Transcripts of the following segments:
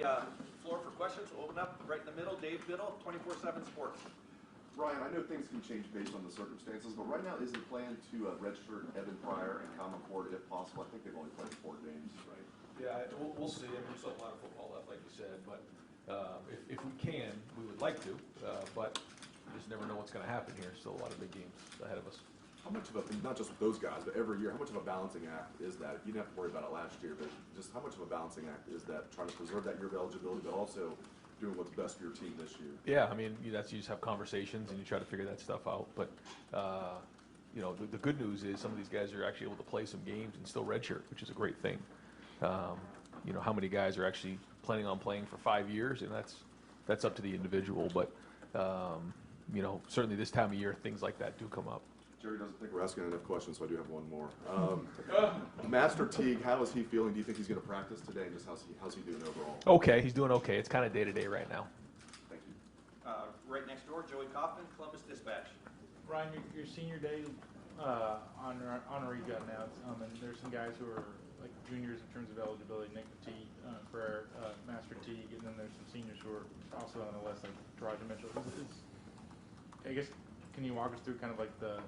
floor for questions. We'll open up right in the middle. Dave Biddle, 24/7 Sports. Ryan, I know things can change based on the circumstances, but right now is the plan to redshirt Evan Pryor and Common Core if possible? I think they've only played 4 games, right? Yeah, we'll see. I mean, there's still a lot of football left, like you said, but if we can, we would like to, but you just never know what's going to happen here. Still a lot of big games ahead of us. How much of a, not just with those guys, but every year, how much of a balancing act is that? You didn't have to worry about it last year, but just how much of a balancing act is that, trying to preserve that year of eligibility, but also doing what's best for your team this year? Yeah, I mean, you just have conversations and you try to figure that stuff out. But, you know, the good news is some of these guys are actually able to play some games and still redshirt, which is a great thing. You know, how many guys are actually planning on playing for 5 years, and that's up to the individual. But, you know, certainly this time of year, things like that do come up. Jerry doesn't think we're asking enough questions, so I do have one more. Master Teague, how is he feeling? Do you think he's going to practice today? And just how's he doing overall? Okay, he's doing okay. It's kind of day-to-day right now. Thank you. Right next door, Joey Kaufman, Columbus Dispatch. Ryan, your senior day honoree got announced, and there's some guys who are like juniors in terms of eligibility, Nick Petit, Prayer, Master Teague, and then there's some seniors who are also on the list, like Taraja Mitchell. I guess, can you walk us through kind of like the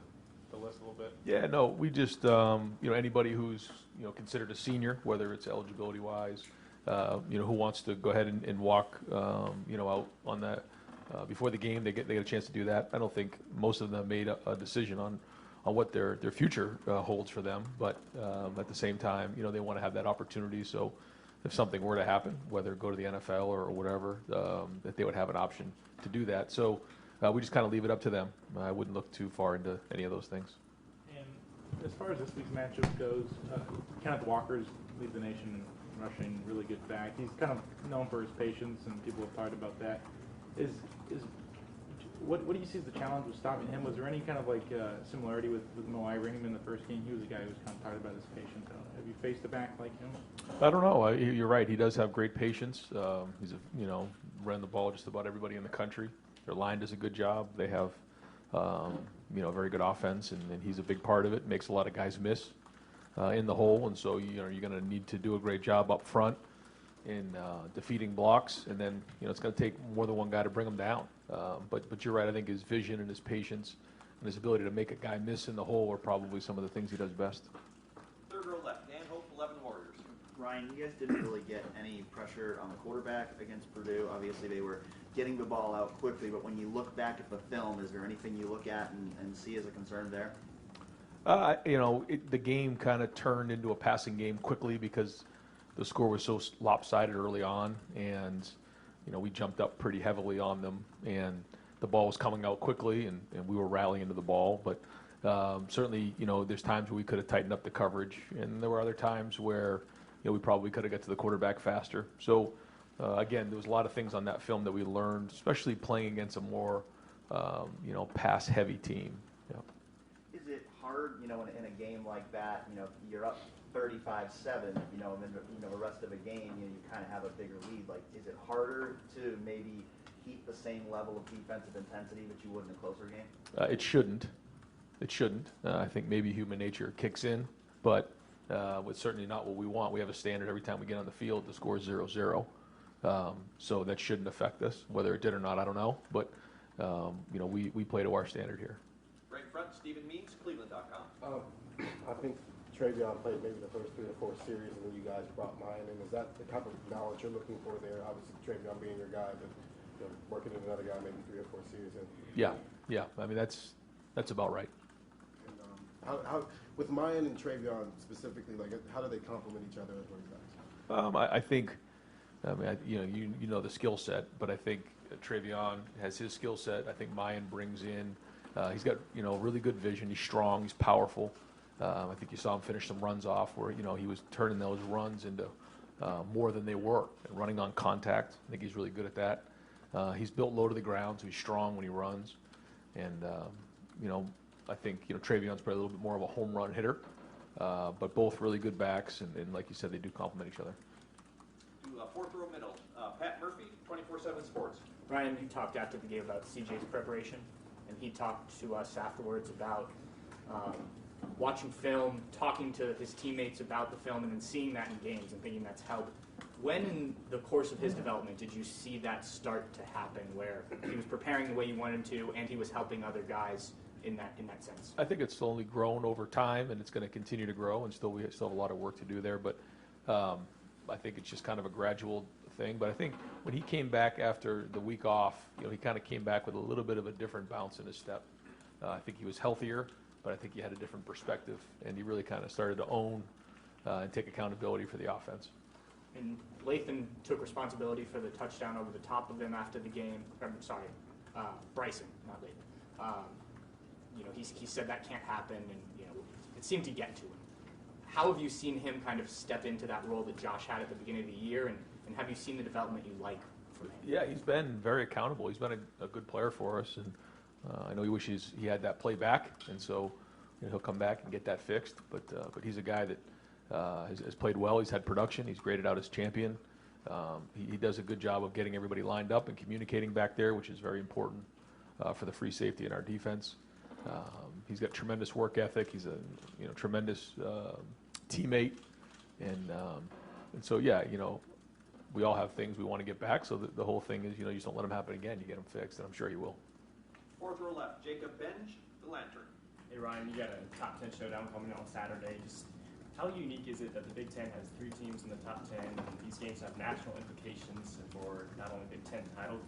list a little bit? Yeah, no, we just, you know, anybody who's, you know, considered a senior, whether it's eligibility-wise, you know, who wants to go ahead and walk, you know, out on that before the game, they get a chance to do that. I don't think most of them made a decision on what their future holds for them, but at the same time, you know, they want to have that opportunity. So if something were to happen, whether go to the NFL or whatever, that they would have an option to do that. So we just kind of leave it up to them. I wouldn't look too far into any of those things. And as far as this week's matchup goes, Kenneth Walker's lead the nation in rushing, really good back. He's kind of known for his patience, and people have talked about that. What do you see as the challenge with stopping him? Was there any kind of like similarity with Mo Ibrahim in the first game? He was a guy who was kind of talked about his patience. Have you faced a back like him? I don't know. You're right. He does have great patience. He's you know, ran the ball just about everybody in the country. Their line does a good job. They have, you know, a very good offense, and he's a big part of it. Makes a lot of guys miss in the hole, and so you know you're going to need to do a great job up front in defeating blocks, and then you know it's going to take more than one guy to bring them down. But you're right. I think his vision and his patience and his ability to make a guy miss in the hole are probably some of the things he does best. Third row left, Dan Hope, 11 Warriors. Ryan, you guys didn't really get any pressure on the quarterback against Purdue. Obviously, they were getting the ball out quickly, but when you look back at the film, is there anything you look at and see as a concern there? You know, the game kind of turned into a passing game quickly because the score was so lopsided early on, and you know we jumped up pretty heavily on them, and the ball was coming out quickly, and we were rallying into the ball. But certainly, you know, there's times where we could have tightened up the coverage, and there were other times where you know we probably could have got to the quarterback faster. So again, there was a lot of things on that film that we learned, especially playing against a more you know, pass-heavy team. Yeah. Is it hard, you know, in a game like that, you know, you're up 35-7, you know, and then the rest of a game, you know, you kind of have a bigger lead. Like, is it harder to maybe keep the same level of defensive intensity that you would in a closer game? It shouldn't. It shouldn't. I think maybe human nature kicks in, but it's certainly not what we want. We have a standard every time we get on the field. The score is 0-0. So that shouldn't affect us. Whether it did or not, I don't know. But, you know, we play to our standard here. Right in front, Stephen Means, Cleveland.com. I think Travion played maybe the first 3 or 4 series, and then you guys brought mine in. Is that the type of knowledge you're looking for there? Obviously, Travion being your guy, but you know, working with another guy maybe 3 or 4 series in. Yeah. I mean, that's about right. And how with Mayan and Travion specifically, like how do they complement each other as running backs? I think, I mean, you know the skill set, but I think Travion has his skill set. I think Mayan brings in. He's got, you know, really good vision. He's strong. He's powerful. I think you saw him finish some runs off where, you know, he was turning those runs into more than they were and running on contact. I think he's really good at that. He's built low to the ground, so he's strong when he runs. And, you know, I think, you know, Travion's probably a little bit more of a home run hitter, but both really good backs. And like you said, they do complement each other. Fourth row middle, Pat Murphy, 24/7 Sports. Ryan, you talked after the game about CJ's preparation, and he talked to us afterwards about watching film, talking to his teammates about the film, and then seeing that in games and thinking that's helped When in the course of his development did you see that start to happen, where he was preparing the way you wanted him to, and he was helping other guys in that sense? I think it's slowly grown over time, and it's going to continue to grow, and we still have a lot of work to do there. But I think it's just kind of a gradual thing. But I think when he came back after the week off, he kind of came back with a little bit of a different bounce in his step. I think he was healthier, but I think he had a different perspective, and he really kind of started to own and take accountability for the offense. And Lathan took responsibility for the touchdown over the top of him after the game. Bryson, not Lathan. He said that can't happen, and it seemed to get to him. How have you seen him kind of step into that role that Josh had at the beginning of the year, and have you seen the development you like from him? Yeah, he's been very accountable. He's been a good player for us, and I know he wishes he had that play back, and so he'll come back and get that fixed. But he's a guy that has played well. He's had production. He's graded out as champion. He does a good job of getting everybody lined up and communicating back there, which is very important for the free safety in our defense. He's got tremendous work ethic. He's a tremendous teammate, and so we all have things we want to get back. So the whole thing is you just don't let them happen again. You get them fixed, and I'm sure he will. Fourth row left, Jacob Benj, the Lantern. Hey Ryan, you got a top 10 showdown coming on Saturday. Just how unique is it that the Big Ten has 3 teams in the top 10, and these games have national implications for not only Big Ten title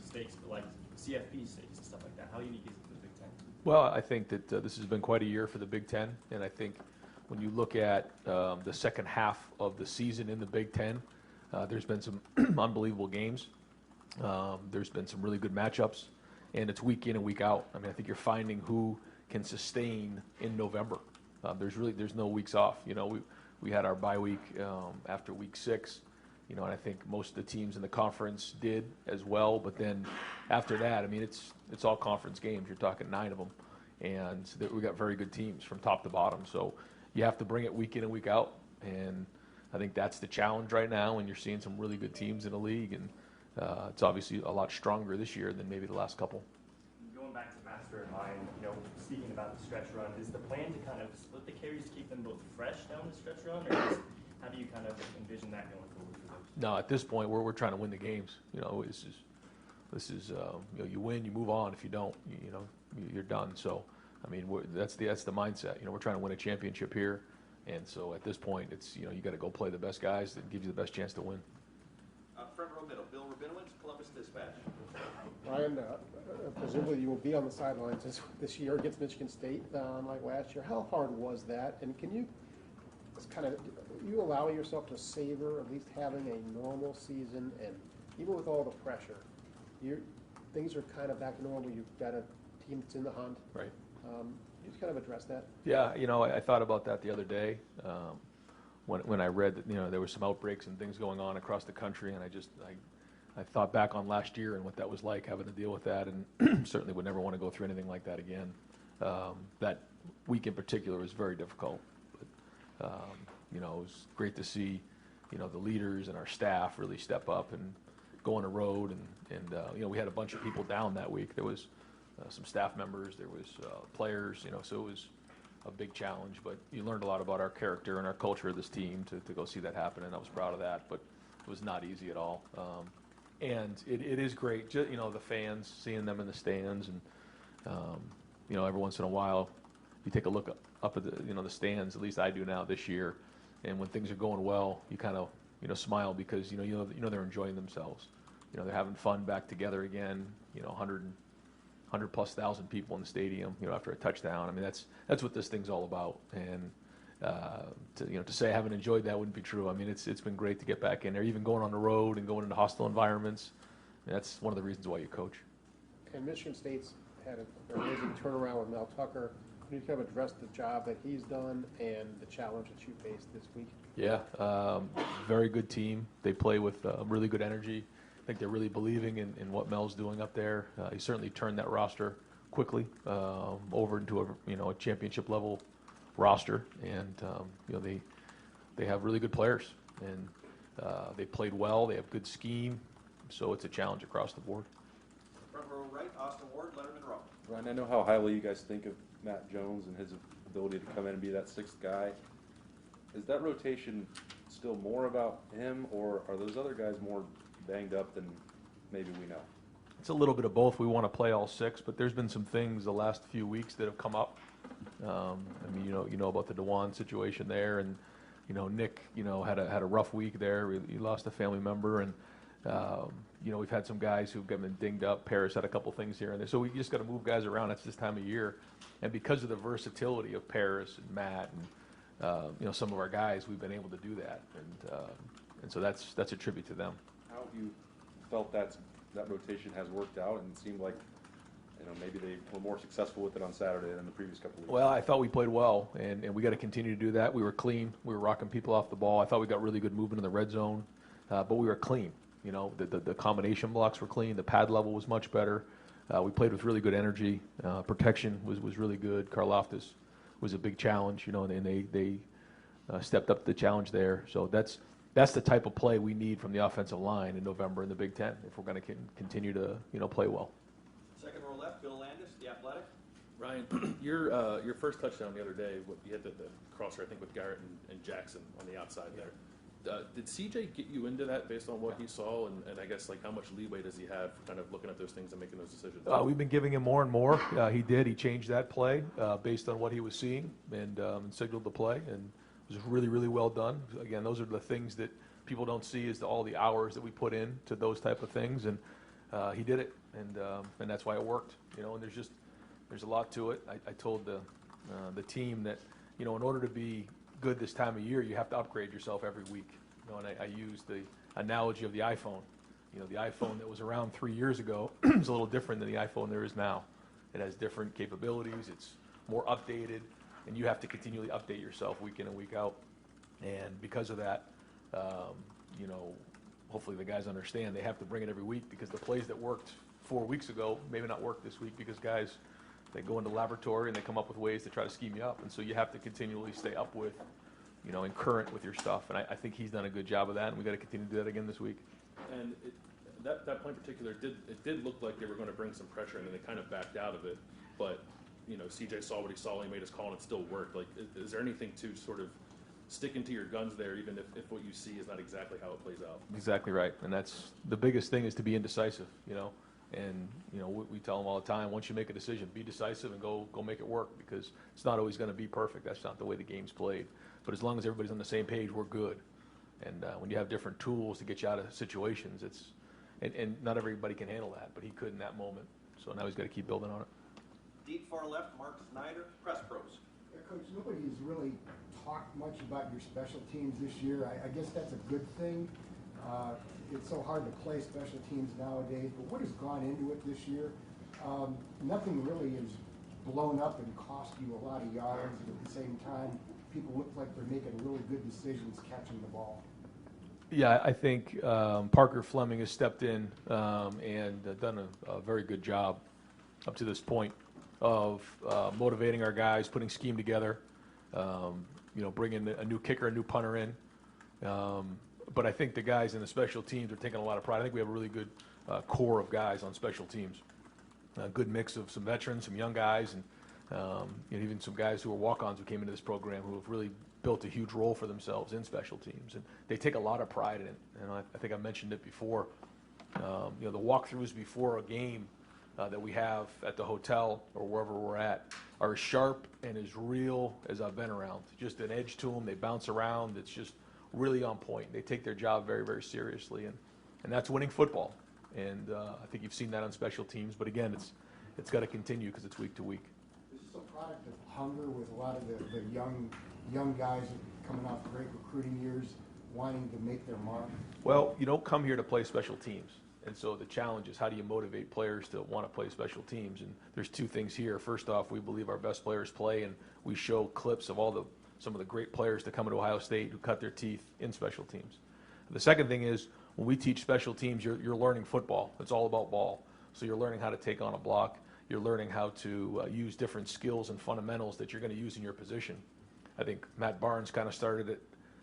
stakes, but like CFP stakes and stuff like that? How unique is it for the Big Ten? Well, I think that this has been quite a year for the Big Ten, and I think when you look at the second half of the season in the Big Ten, there's been some unbelievable games. There's been some really good matchups, and it's week in and week out. I mean, I think you're finding who can sustain in November. There's no weeks off. We had our bye week after week 6, and I think most of the teams in the conference did as well. But then after that, I mean, it's all conference games. You're talking 9 of them, and we got very good teams from top to bottom. So you have to bring it week in and week out, and I think that's the challenge right now. And you're seeing some really good teams in the league, and it's obviously a lot stronger this year than maybe the last couple. Going back to Master and Mine, speaking about the stretch run, is the plan to kind of split the carries to keep them both fresh down the stretch run, or how do you kind of envision that going forward for those? No, at this point, we're trying to win the games. This is you win, you move on. If you don't, you're done. So, I mean, that's the mindset. We're trying to win a championship here, and so at this point, it's you got to go play the best guys that give you the best chance to win. Front row middle, Bill Rabinowitz, Columbus Dispatch. Ryan, presumably you will be on the sidelines this year against Michigan State like last year. How hard was that? And can you you allow yourself to savor at least having a normal season, and even with all the pressure, things are kind of back to normal. You've got a team that's in the hunt. Right. You just kind of address that. Yeah, I thought about that the other day when I read that there were some outbreaks and things going on across the country, and I thought back on last year and what that was like, having to deal with that, and certainly would never want to go through anything like that again. That week in particular was very difficult. But, it was great to see, the leaders and our staff really step up and go on the road. And we had a bunch of people down that week. There was some staff members, there was players, so it was a big challenge. But you learned a lot about our character and our culture of this team to go see that happen, and I was proud of that. But it was not easy at all. And it is great, the fans, seeing them in the stands, and every once in a while, you take a look up at the stands. At least I do now this year, and when things are going well, you kind of smile because they're enjoying themselves. They're having fun back together again. 100,000+ people in the stadium. After a touchdown. I mean, that's what this thing's all about. And to say I haven't enjoyed that wouldn't be true. I mean, it's been great to get back in there, even going on the road and going into hostile environments. That's one of the reasons why you coach. And Michigan State's had an amazing turnaround with Mel Tucker. Can you kind of address the job that he's done and the challenge that you faced this week? Yeah, very good team. They play with really good energy. I think they're really believing in what Mel's doing up there. He certainly turned that roster quickly over into a championship level roster, and they have really good players, and they played well. They have good scheme, so it's a challenge across the board. Front row right, Austin Ward, Letterman Row. Ryan, I know how highly you guys think of Matt Jones and his ability to come in and be that 6th guy. Is that rotation still more about him, or are those other guys more banged up than maybe we know? It's a little bit of both. We want to play all 6, but there's been some things the last few weeks that have come up. I mean, you know about the DeWan situation there, and Nick, had a rough week there. He lost a family member, and we've had some guys who've been dinged up. Paris had a couple things here and there, so we just got to move guys around. It's this time of year, and because of the versatility of Paris and Matt and some of our guys, we've been able to do that, and so that's a tribute to them. How have you felt that rotation has worked out, and it seemed like maybe they were more successful with it on Saturday than the previous couple weeks? Well, I thought we played well, and we got to continue to do that. We were clean. We were rocking people off the ball. I thought we got really good movement in the red zone, but we were clean. The combination blocks were clean. The pad level was much better. We played with really good energy. Protection was really good. Karloftis was a big challenge, and they stepped up to the challenge there. So that's the type of play we need from the offensive line in November in the Big Ten if we're going to continue to play well. Second row left, Bill Landis, The Athletic. Ryan, your first touchdown the other day, you hit the crosser, I think, with Garrett and Jackson on the outside there. Did CJ get you into that based on what he saw, and I guess how much leeway does he have for kind of looking at those things and making those decisions? We've been giving him more and more. He changed that play based on what he was seeing and signaled the play, and it was really, really well done. Again, those are the things that people don't see, is all the hours that we put in to those type of things, and he did it, and that's why it worked. And there's a lot to it. I told the team that in order to be good this time of year, you have to upgrade yourself every week. And I used the analogy of the iPhone. The iPhone that was around 3 years ago is a little different than the iPhone there is now. It has different capabilities. It's more updated, and you have to continually update yourself week in and week out. And because of that, hopefully the guys understand they have to bring it every week, because the plays that worked 4 weeks ago maybe not work this week, because guys, they go into the laboratory and they come up with ways to try to scheme you up. And so you have to continually stay up with, and current with your stuff. And I think he's done a good job of that, and we got to continue to do that again this week. And that play in particular, it did look like they were going to bring some pressure, and then they kind of backed out of it. But CJ saw what he saw, and he made his call, and it still worked. Is there anything to sort of sticking to your guns there, even if what you see is not exactly how it plays out? Exactly right, and that's the biggest thing, is to be indecisive. And we tell them all the time, once you make a decision, be decisive and go make it work, because it's not always going to be perfect. That's not the way the game's played. But as long as everybody's on the same page, we're good. And when you have different tools to get you out of situations, and not everybody can handle that, but he could in that moment. So now he's got to keep building on it. Deep far left, Mark Snyder, Press Pros. Yeah, Coach, nobody's really talked much about your special teams this year. I guess that's a good thing. It's so hard to play special teams nowadays, but what has gone into it this year? Nothing really has blown up and cost you a lot of yards, and at the same time, people look like they're making really good decisions catching the ball. Yeah, I think Parker Fleming has stepped in and done a very good job up to this point of motivating our guys, putting scheme together, bringing a new kicker, a new punter in. But I think the guys in the special teams are taking a lot of pride. I think we have a really good core of guys on special teams. A good mix of some veterans, some young guys, and even some guys who are walk-ons who came into this program who have really built a huge role for themselves in special teams. And they take a lot of pride in it. And I think I mentioned it before. The walkthroughs before a game that we have at the hotel or wherever we're at are as sharp and as real as I've been around. Just an edge to them. They bounce around. It's just really on point. They take their job very, very seriously, and that's winning football. And I think you've seen that on special teams. But again, it's got to continue, because it's week to week. Is this a product of hunger with a lot of the young guys coming off great recruiting years, wanting to make their mark? Well, you don't come here to play special teams. And so the challenge is, how do you motivate players to want to play special teams? And there's two things here. First off, we believe our best players play, and we show clips of some of the great players that come into Ohio State who cut their teeth in special teams. The second thing is, when we teach special teams, you're learning football. It's all about ball. So you're learning how to take on a block. You're learning how to use different skills and fundamentals that you're going to use in your position. I think Matt Barnes kind of started it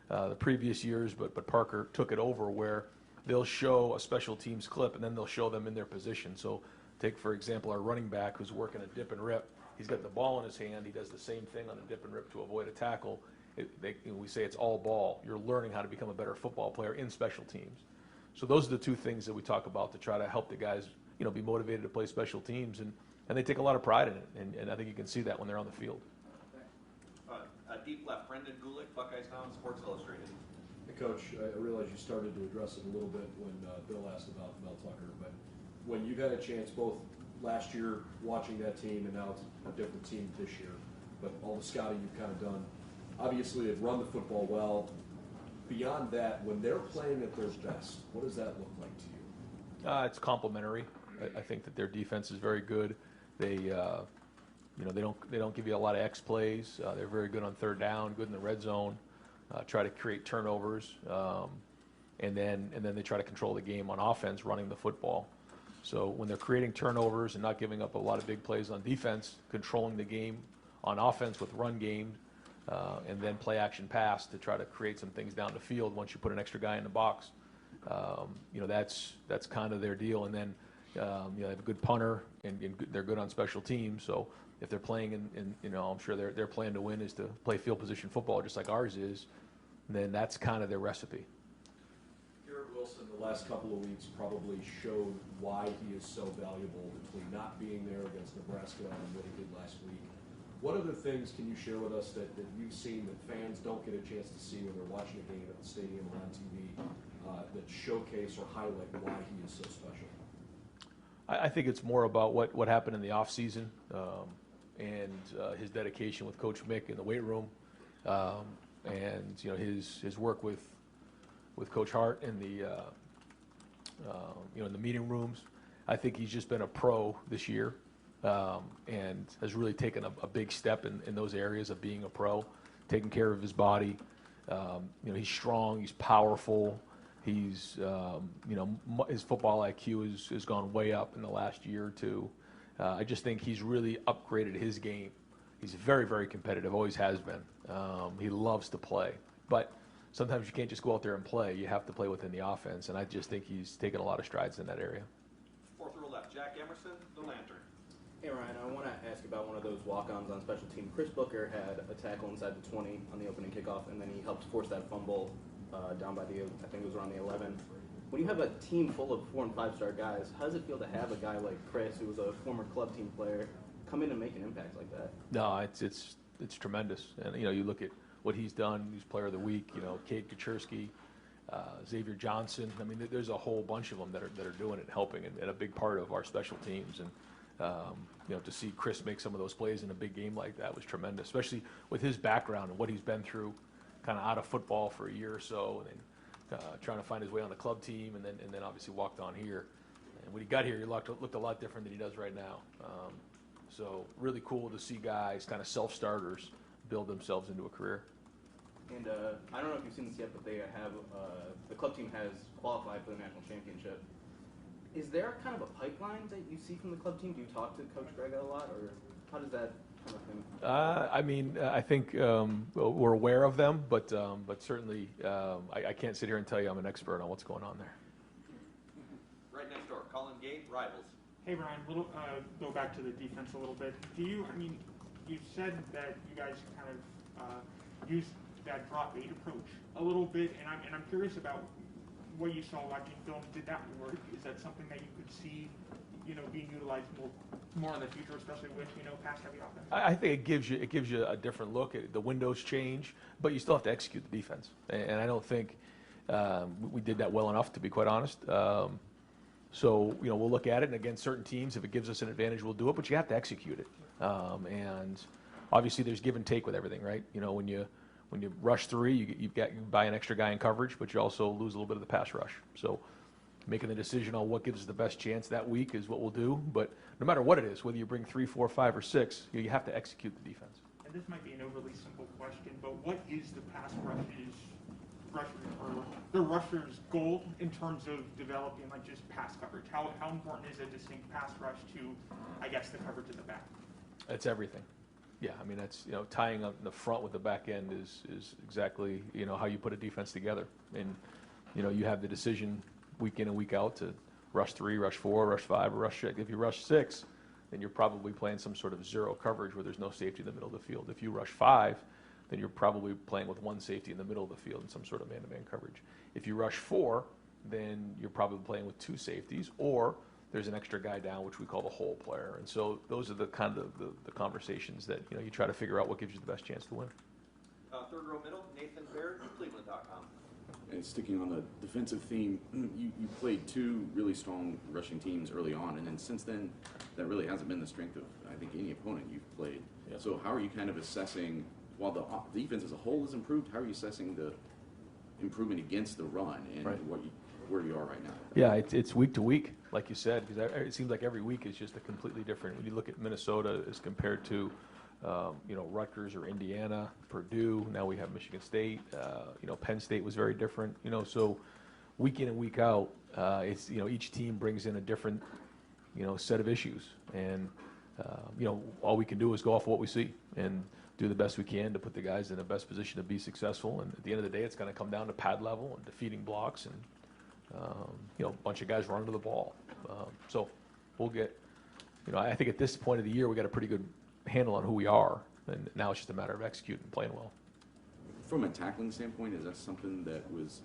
the previous years, but Parker took it over, where they'll show a special teams clip and then they'll show them in their position. So take, for example, our running back who's working a dip and rip. He's got the ball in his hand. He does the same thing on a dip and rip to avoid a tackle. we say it's all ball. You're learning how to become a better football player in special teams. So those are the two things that we talk about to try to help the guys, be motivated to play special teams, and they take a lot of pride in it, and I think you can see that when they're on the field. Deep left, Brendan Gulick, Buckeyes Now, Sports Illustrated. Hey, Coach, I realize you started to address it a little bit when Bill asked about Mel Tucker, but when you've had a chance both last year watching that team and now it's a different team this year, but all the scouting you've kind of done, obviously they've run the football well. Beyond that, when they're playing at their best, what does that look like to you? It's complementary. I think that their defense is very good. They don't give you a lot of X plays. They're very good on third down, good in the red zone. Try to create turnovers, and then they try to control the game on offense, running the football. So when they're creating turnovers and not giving up a lot of big plays on defense, controlling the game on offense with run game, and then play action pass to try to create some things down the field once you put an extra guy in the box. That's kind of their deal. And then they have a good punter, and they're good on special teams. So if they're playing I'm sure their plan to win is to play field position football just like ours is, then that's kind of their recipe. Garrett Wilson, the last couple of weeks probably showed why he is so valuable between not being there against Nebraska and what he did last week. What other things can you share with us that you've seen that fans don't get a chance to see when they're watching a game at the stadium or on TV that showcase or highlight why he is so special? I think it's more about what happened in the off season, and his dedication with Coach Mick in the weight room, and his work with Coach Hart in the in the meeting rooms. I think he's just been a pro this year, and has really taken a big step in those areas of being a pro, taking care of his body. He's strong, he's powerful. He's his football IQ has gone way up in the last year or two. I just think he's really upgraded his game. He's very, very competitive, always has been. He loves to play. But sometimes you can't just go out there and play. You have to play within the offense, and I just think he's taken a lot of strides in that area. Fourth row left, Jack Emerson, The Lantern. Hey Ryan, I want to ask about one of those walk-ons on special team. Chris Booker had a tackle inside the 20 on the opening kickoff, and then he helped force that fumble down by I think it was around the 11. When you have a team full of 4- and 5-star guys, how does it feel to have a guy like Chris, who was a former club team player, come in and make an impact like that? No, it's tremendous. And you look at what he's done. He's Player of the Week. Kate Kaczynski, Xavier Johnson. I mean, there's a whole bunch of them that are doing it, helping, and a big part of our special teams. And to see Chris make some of those plays in a big game like that was tremendous, especially with his background and what he's been through, kind of out of football for a year or so, and then trying to find his way on the club team, and then obviously walked on here. And when he got here, he looked a lot different than he does right now. So really cool to see guys, kind of self-starters, build themselves into a career. And I don't know if you've seen this yet, but they have the club team has qualified for the national championship. Is there kind of a pipeline that you see from the club team? Do you talk to Coach Greg a lot, or how does that kind of thing? I think we're aware of them, but certainly I can't sit here and tell you I'm an expert on what's going on there. Right next door, Colin Gate, Rivals. Hey Ryan, go back to the defense a little bit. You said that you guys kind of use that drop 8 approach a little bit, and I'm curious about what you saw watching film. Did that work? Is that something that you could see, being utilized more in the future, especially with pass heavy offense? I think it gives you a different look. The windows change, but you still have to execute the defense, and I don't think we did that well enough, to be quite honest. So we'll look at it, and against certain teams, if it gives us an advantage, we'll do it. But you have to execute it, and obviously there's give and take with everything, right? When you rush 3, you buy an extra guy in coverage, but you also lose a little bit of the pass rush. So making the decision on what gives us the best chance that week is what we'll do. But no matter what it is, whether you bring 3, 4, 5, or 6, you have to execute the defense. And this might be an overly simple question, but what is the pass the rusher's goal in terms of developing just pass coverage? How important is a distinct pass rush to, I guess, the coverage in the back? It's everything. Yeah, I mean, that's, tying up the front with the back end is exactly, how you put a defense together. And, you have the decision week in and week out to rush 3, rush 4, rush 5, or rush 6. If you rush 6, then you're probably playing some sort of zero coverage where there's no safety in the middle of the field. If you rush 5, then you're probably playing with one safety in the middle of the field in some sort of man-to-man coverage. If you rush 4, then you're probably playing with 2 safeties, or there's an extra guy down, which we call the hole player. And so those are the kind of the conversations that you try to figure out what gives you the best chance to win. Third row middle, Nathan Baird, Cleveland.com. And sticking on the defensive theme, you played 2 really strong rushing teams early on, and then since then, that really hasn't been the strength of, I think, any opponent you've played. Yeah. So how are you kind of assessing, while the defense as a whole has improved, how are you assessing the improvement against the run and where you are right now? Yeah, it's week to week, like you said, because it seems like every week is just a completely different. When you look at Minnesota as compared to Rutgers or Indiana, Purdue. Now we have Michigan State. Penn State was very different. So week in and week out, it's each team brings in a different set of issues, and all we can do is go off of what we see and do the best we can to put the guys in the best position to be successful. And at the end of the day, it's going to come down to pad level and defeating blocks and a bunch of guys running to the ball. So we'll get. I think at this point of the year, we got a pretty good handle on who we are, and now it's just a matter of executing and playing well. From a tackling standpoint, is that something that was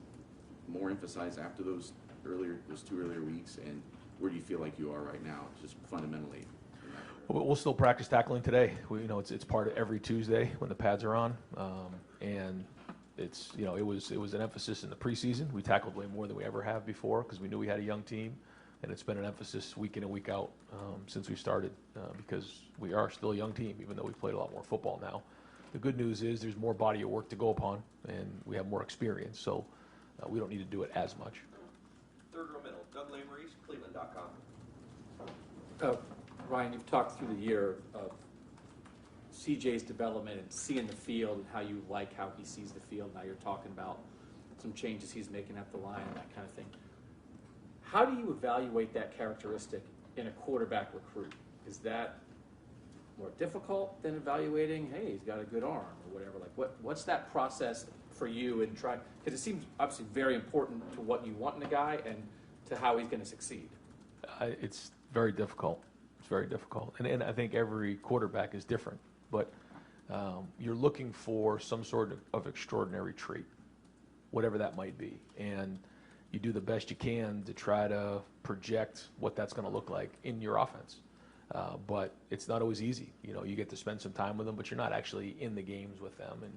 more emphasized after those 2 earlier weeks, and where do you feel like you are right now, just fundamentally? We'll still practice tackling today. It's part of every Tuesday when the pads are on, and it's it was an emphasis in the preseason. We tackled way more than we ever have before because we knew we had a young team. And it's been an emphasis week in and week out since we started because we are still a young team, even though we've played a lot more football now. The good news is there's more body of work to go upon, and we have more experience, so we don't need to do it as much. Third row middle, Doug Lameries, Cleveland.com. Ryan, you've talked through the year of CJ's development and seeing the field and how you like how he sees the field. Now you're talking about some changes he's making at the line and that kind of thing. How do you evaluate that characteristic in a quarterback recruit? Is that more difficult than evaluating, hey, he's got a good arm or whatever? Like, what's that process for you in trying? Because it seems obviously very important to what you want in a guy and to how he's going to succeed. It's very difficult. It's very difficult, and I think every quarterback is different. But you're looking for some sort of extraordinary trait, whatever that might be, and you do the best you can to try to project what that's going to look like in your offense. But it's not always easy. You get to spend some time with them, but you're not actually in the games with them, and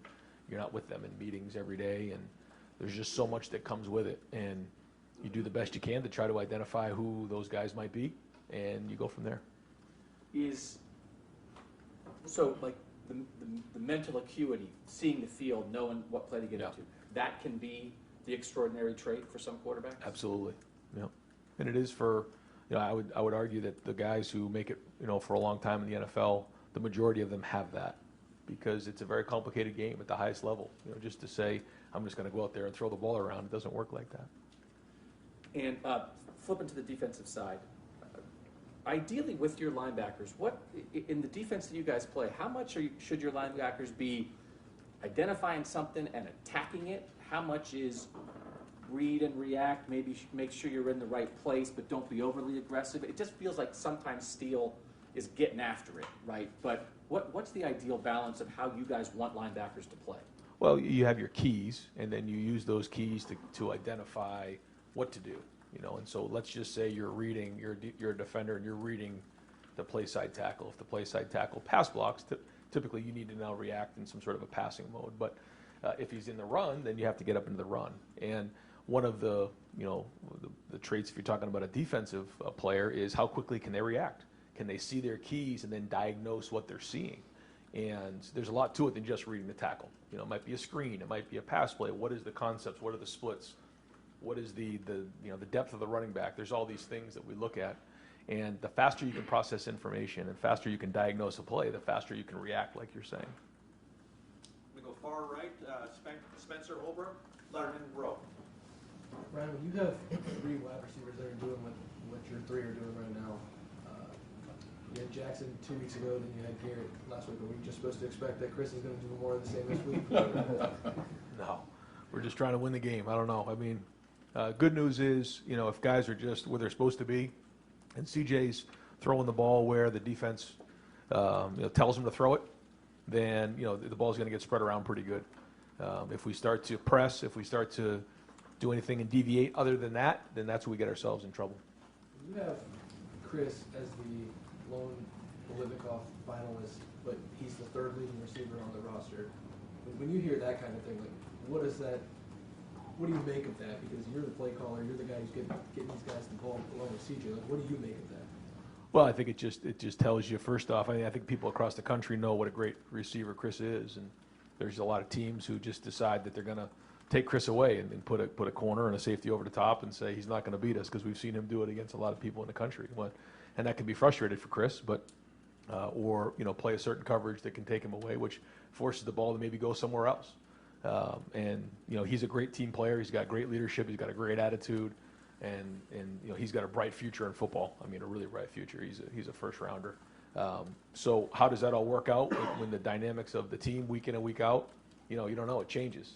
you're not with them in meetings every day, and there's just so much that comes with it. And you do the best you can to try to identify who those guys might be, and you go from there. So like the mental acuity, seeing the field, knowing what play to get into, that can be the extraordinary trait for some quarterbacks? Absolutely, yeah. And it is for, I would argue that the guys who make it, for a long time in the NFL, the majority of them have that because it's a very complicated game at the highest level. Just to say, I'm just going to go out there and throw the ball around, it doesn't work like that. And flipping to the defensive side, ideally with your linebackers, what in the defense that you guys play, how much should your linebackers be identifying something and attacking it? How much is read and react, maybe make sure you're in the right place, but don't be overly aggressive? It just feels like sometimes Steele is getting after it, right? But what's the ideal balance of how you guys want linebackers to play? Well, you have your keys, and then you use those keys to identify what to do. And so let's just say you're a defender, and you're reading the play side tackle. If the play side tackle pass blocks, typically you need to now react in some sort of a passing mode. But if he's in the run, then you have to get up into the run. And one of the traits, if you're talking about a defensive player, is how quickly can they react? Can they see their keys and then diagnose what they're seeing? And there's a lot to it than just reading the tackle. It might be a screen, it might be a pass play. What is the concepts? What are the splits? What is the depth of the running back? There's all these things that we look at. And the faster you can process information and faster you can diagnose a play, the faster you can react, like you're saying. We go far right, Spencer Holbrook, Letterman Row. Ryan, when you have 3 wide receivers that are doing what your 3 are doing right now, you had Jackson 2 weeks ago, then you had Garrett last week. Are we just supposed to expect that Chris is going to do more of the same this week? No. We're just trying to win the game. I don't know. I mean, good news is, if guys are just where they're supposed to be, and CJ's throwing the ball where the defense tells him to throw it, then the ball's going to get spread around pretty good. If we start to press, if we start to do anything and deviate other than that, then that's where we get ourselves in trouble. You have Chris as the lone Bolivikoff finalist, but he's the third leading receiver on the roster. When you hear that kind of thing, like, what do you make of that? Because you're the play caller, you're the guy who's getting these guys the ball along with CJ. Like, what do you make of that? Well, I think it just tells you, first off, I think people across the country know what a great receiver Chris is, and there's a lot of teams who just decide that they're going to take Chris away and put a corner and a safety over the top and say he's not going to beat us, because we've seen him do it against a lot of people in the country. And that can be frustrated for Chris, but or play a certain coverage that can take him away, which forces the ball to maybe go somewhere else. And he's a great team player. He's got great leadership. He's got a great attitude, and he's got a bright future in football. I mean, a really bright future. He's a first rounder. So how does that all work out when the dynamics of the team week in and week out? You don't know. It changes.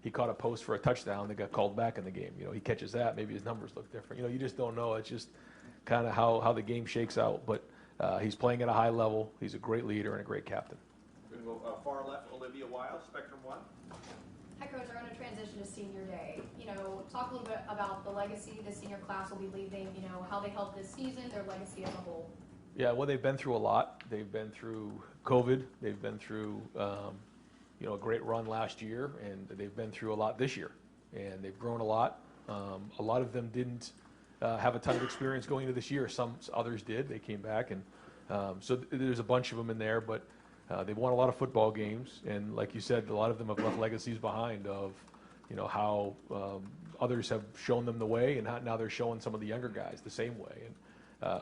He caught a post for a touchdown that got called back in the game. He catches that, maybe his numbers look different. You just don't know. It's just kind of how the game shakes out. But he's playing at a high level. He's a great leader and a great captain. We're going to go far left, Olivia Wiles, Spectrum 1. Hi, Coach. We're going to transition to senior day. Talk a little bit about the legacy the senior class will be leaving, how they helped this season, their legacy as a whole. Yeah, well, they've been through a lot. They've been through COVID. They've been through a great run last year, and they've been through a lot this year, and they've grown a lot. A lot of them didn't have a ton of experience going into this year. Some others did. They came back, and so there's a bunch of them in there, but they've won a lot of football games, and like you said, a lot of them have left legacies behind of how others have shown them the way, and how now they're showing some of the younger guys the same way. And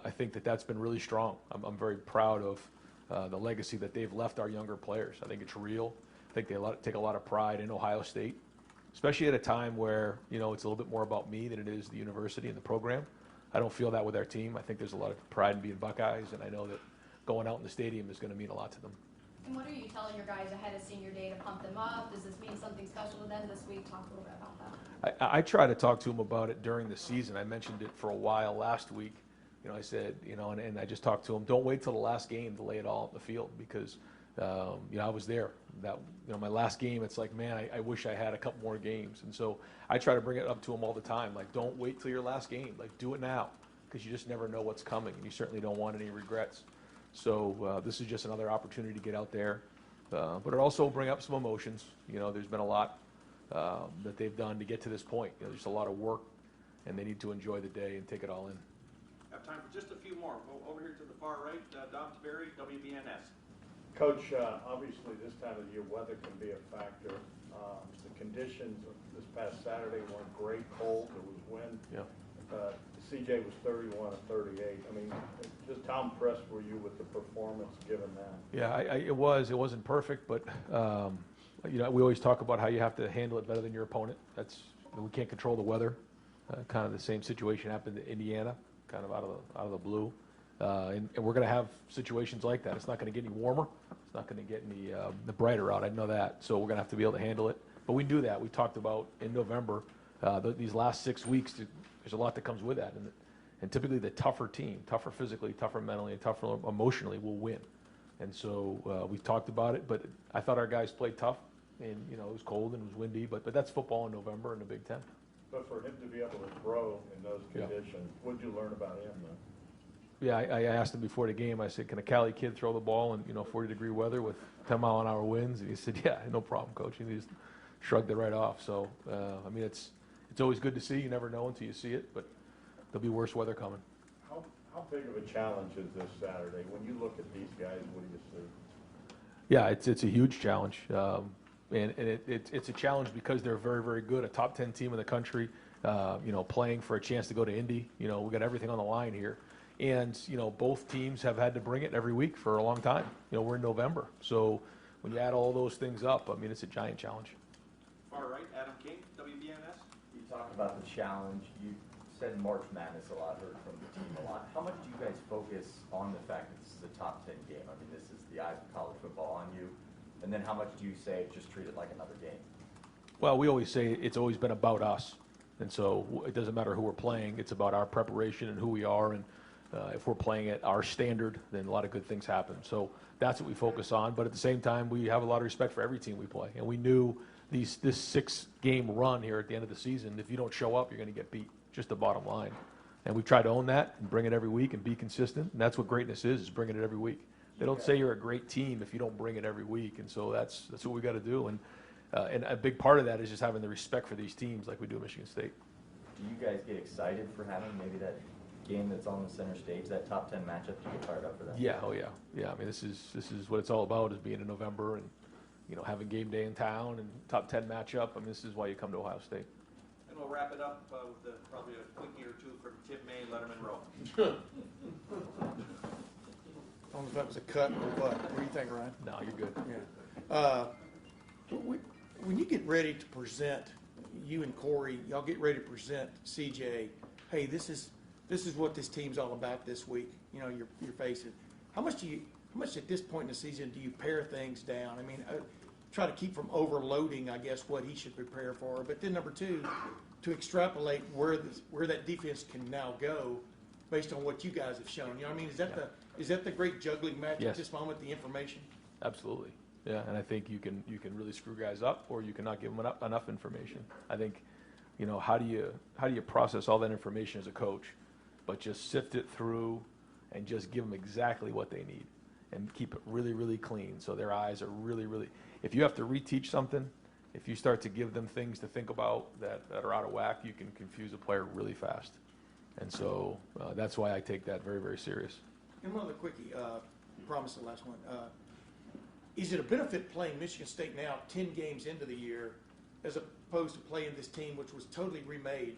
I think that's been really strong. I'm very proud of the legacy that they've left our younger players. I think it's real. I think they take a lot of pride in Ohio State, especially at a time where, it's a little bit more about me than it is the university and the program. I don't feel that with our team. I think there's a lot of pride in being Buckeyes, and I know that going out in the stadium is going to mean a lot to them. And what are you telling your guys ahead of senior day to pump them up? Does this mean something special to them this week? Talk a little bit about that. I try to talk to them about it during the season. I mentioned it for a while last week. I said, and I just talked to them, don't wait till the last game to lay it all on the field, because I was there. My last game, it's like, man, I wish I had a couple more games. And so I try to bring it up to them all the time. Like, don't wait till your last game. Like, do it now, because you just never know what's coming, and you certainly don't want any regrets. So this is just another opportunity to get out there. But it also bring up some emotions. There's been a lot that they've done to get to this point. There's a lot of work, and they need to enjoy the day and take it all in. Have time for just a few more. Over here to the far right, Dom Taberry, WBNS. Coach, obviously this time of the year, weather can be a factor. The conditions this past Saturday weren't great, cold, there was wind. Yeah. CJ was 31 and 38. I mean, just how impressed were you with the performance given that? Yeah, it wasn't perfect, but we always talk about how you have to handle it better than your opponent. We can't control the weather. Kind of the same situation happened to Indiana, kind of out of the blue. And we're going to have situations like that. It's not going to get any warmer. It's not going to get any brighter out. I know that. So we're going to have to be able to handle it. But we do that. We talked about in November, these last 6 weeks, there's a lot that comes with that. And typically the tougher team, tougher physically, tougher mentally, and tougher emotionally will win. And so we talked about it. But I thought our guys played tough. And, it was cold and it was windy. But that's football in November in the Big Ten. But for him to be able to throw in those conditions, what did you learn about him, though? Yeah, I asked him before the game, I said, can a Cali kid throw the ball in, 40-degree weather with 10-mile-an-hour winds? And he said, yeah, no problem, Coach. And he just shrugged it right off. So, it's always good to see. You never know until you see it, but there'll be worse weather coming. How big of a challenge is this Saturday? When you look at these guys, what do you see? Yeah, it's a huge challenge. And it's a challenge because they're very, very good, a top 10 team in the country, playing for a chance to go to Indy. We got everything on the line here. And, both teams have had to bring it every week for a long time. We're in November. So when you add all those things up, it's a giant challenge. Far right, Adam King, WBNS. You talked about the challenge. You said March Madness a lot, heard from the team a lot. How much do you guys focus on the fact that this is a top 10 game? I mean, this is the eyes of college football on you. And then how much do you say just treat it like another game? Well, we always say it's always been about us. And so it doesn't matter who we're playing. It's about our preparation and who we are. And If we're playing at our standard, then a lot of good things happen. So that's what we focus on. But at the same time, we have a lot of respect for every team we play. And we knew this 6-game run here at the end of the season, if you don't show up, you're going to get beat. Just the bottom line. And we try to own that and bring it every week and be consistent. And that's what greatness is bringing it every week. They don't say you're a great team if you don't bring it every week. And so that's what we got to do. And a big part of that is just having the respect for these teams like we do at Michigan State. Do you guys get excited for having maybe that game that's on the center stage, that top 10 matchup? Do you get fired up for that? Yeah, oh yeah. Yeah, I mean, this is what it's all about, is being in November and, having game day in town and top 10 matchup. I mean, this is why you come to Ohio State. And we'll wrap it up with probably a quickie or two from Tim May, Letterman Row. I don't know if that was a cut or what. What do you think, Ryan? No, you're good. Yeah. When you get ready to present, you and Corey, y'all get ready to present CJ, hey, this is what this team's all about this week. You're facing. How much at this point in the season do you pare things down? I mean, try to keep from overloading, I guess, what he should prepare for. But then number two, to extrapolate where that defense can now go based on what you guys have shown. You know what I mean? Is that the great juggling match at this moment, the information? Absolutely. Yeah, and I think you can really screw guys up, or you cannot give them enough information. I think, how do you process all that information as a coach, but just sift it through and just give them exactly what they need and keep it really, really clean so their eyes are really, really. If you have to reteach something, if you start to give them things to think about that are out of whack, you can confuse a player really fast. And so that's why I take that very, very serious. And one other quickie, promise the last one. Is it a benefit playing Michigan State now 10 games into the year as opposed to playing this team which was totally remade,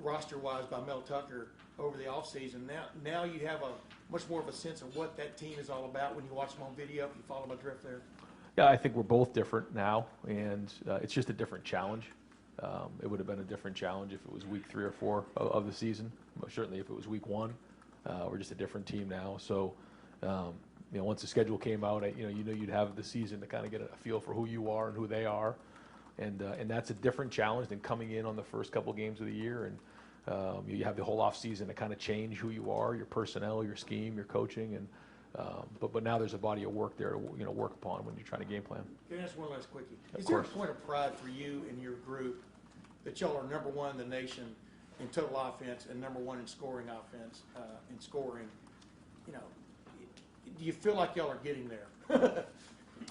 roster-wise by Mel Tucker over the offseason? Now you have a much more of a sense of what that team is all about when you watch them on video, if you follow my drift there. Yeah, I think we're both different now, and it's just a different challenge. It would have been a different challenge if it was week 3 or 4 of the season. But certainly if it was week 1, we're just a different team now. So, once the schedule came out, you'd have the season to kind of get a feel for who you are and who they are, and that's a different challenge than coming in on the first couple games of the year. And you have the whole off season to kind of change who you are, your personnel, your scheme, your coaching, and but now there's a body of work there to work upon when you're trying to game plan. Can I ask one last quickie? Of Is there a course. point of pride for you and your group that y'all are number 1 in the nation in total offense and number 1 in scoring offense, in scoring? Do you feel like y'all are getting there?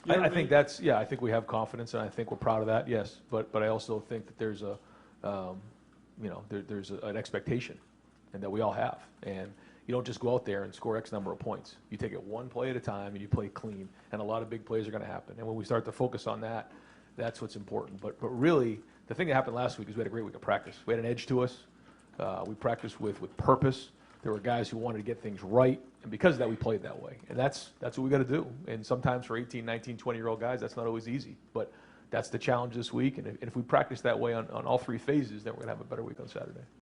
I think I think we have confidence, and I think we're proud of that. Yes, but I also think that there's there's an expectation, and that we all have, and you don't just go out there and score X number of points. You take it one play at a time, and you play clean, and a lot of big plays are going to happen. And when we start to focus on that, that's what's important. But really, the thing that happened last week is we had a great week of practice. We had an edge to us. We practiced with purpose. There were guys who wanted to get things right, and because of that, we played that way. And that's what we got to do. And sometimes for 18, 19, 20-year-old guys, that's not always easy. But that's the challenge this week. And if we practice that way on all 3 phases, then we're going to have a better week on Saturday.